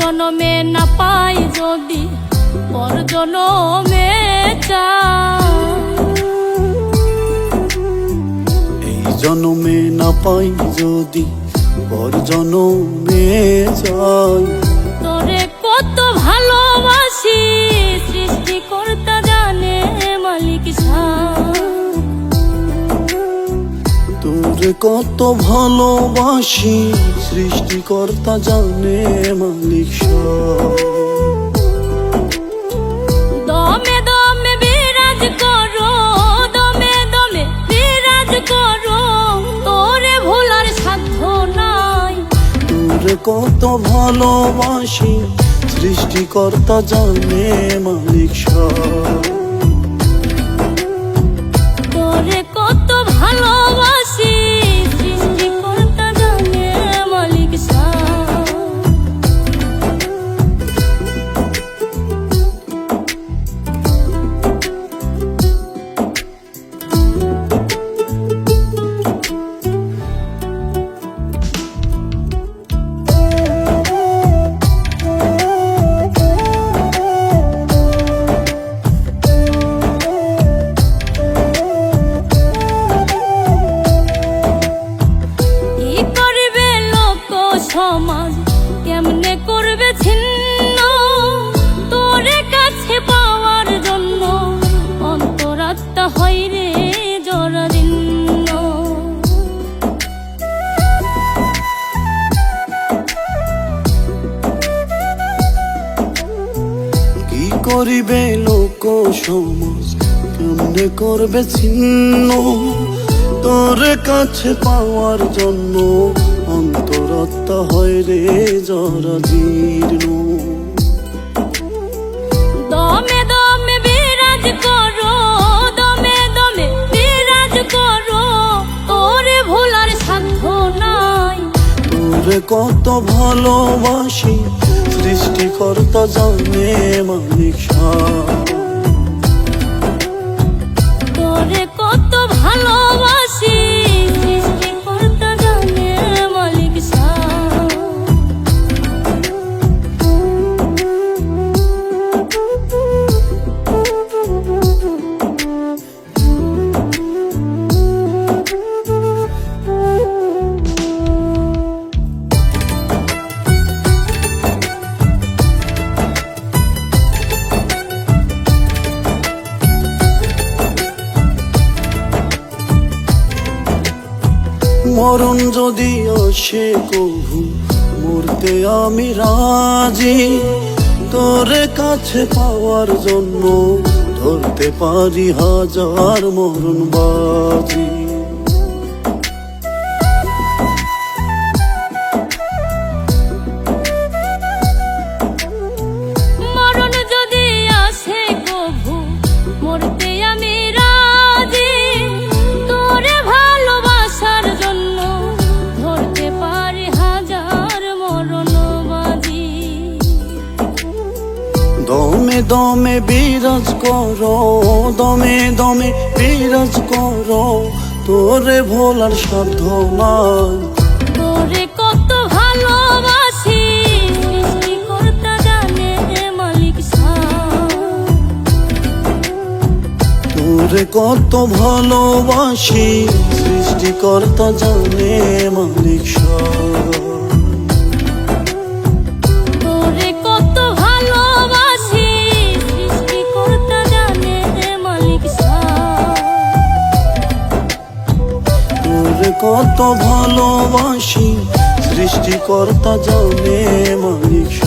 জনমে না পাই যদি পর জনমে চাই। এই জনমে না পাই যদি পর জনমে চাই। তোরে কত ভালোবাসি সৃষ্টিকর্তা জানে মালিক সাই। তোরে কত ভালোবাসি সৃষ্টিকর্তা জানে মালিক সাই। দমে দমে বিরাজ করো, দমে দমে বিরাজ করো, তোরে ভোলার সাধ্য নাই। তোরে কত ভালোবাসি সৃষ্টিকর্তা জানে মালিক সাই। তোরে কত ভালোবাসি সৃষ্টিকর্তা জানে মালিক সাই। সমাজ কেমনে করবে ছিন্ন তোরে কাছে পাওয়ার জন্য, অন্তরাত্মা হয় রে জরাজীর্ণ। কি করিবে লোক সমাজ কেমনে করবে ছিন্ন তোর কাছে পাওয়ার জন্য, অন্তরাত্মা হয় রে জরাজীর্ণ। দমে দমে বিরাজ করো, দমে দমে বিরাজ করো, তোরে ভোলার সাধ্য নাই। তোরে কত ভালোবাসি সৃষ্টিকর্তা জানে মালিক সাই। তোরে কত ভালোবাসি সৃষ্টিকর্তা জানে মালিক সাই। মরণ যদি আসে কভু মরতে আমি রাজি, তোরে কাছে পাওয়ার জন্য ধরতে পারি হাজার মরণ বাজি। মরণ যদি আসে কভু মরতে আমি রাজি, তোরে ভালোবাসার জন্য ধরতে পারি হাজার মরণ বাজি। দমে দমে বিরাজ করো, দমে দমে বিরাজ করো, তোরে ভোলার সাধ্য নাই। তোরে কত ভালোবাসি সৃষ্টিকর্তা জানে মালিক সাই। তোরে কত ভালোবাসি সৃষ্টিকর্তা জানে মালিক সাই। তোরে কত ভালোবাসি সৃষ্টিকর্তা জানে মালিক সাই। তোরে কত ভালোবাসি সৃষ্টিকর্তা জানে মালিক সাই।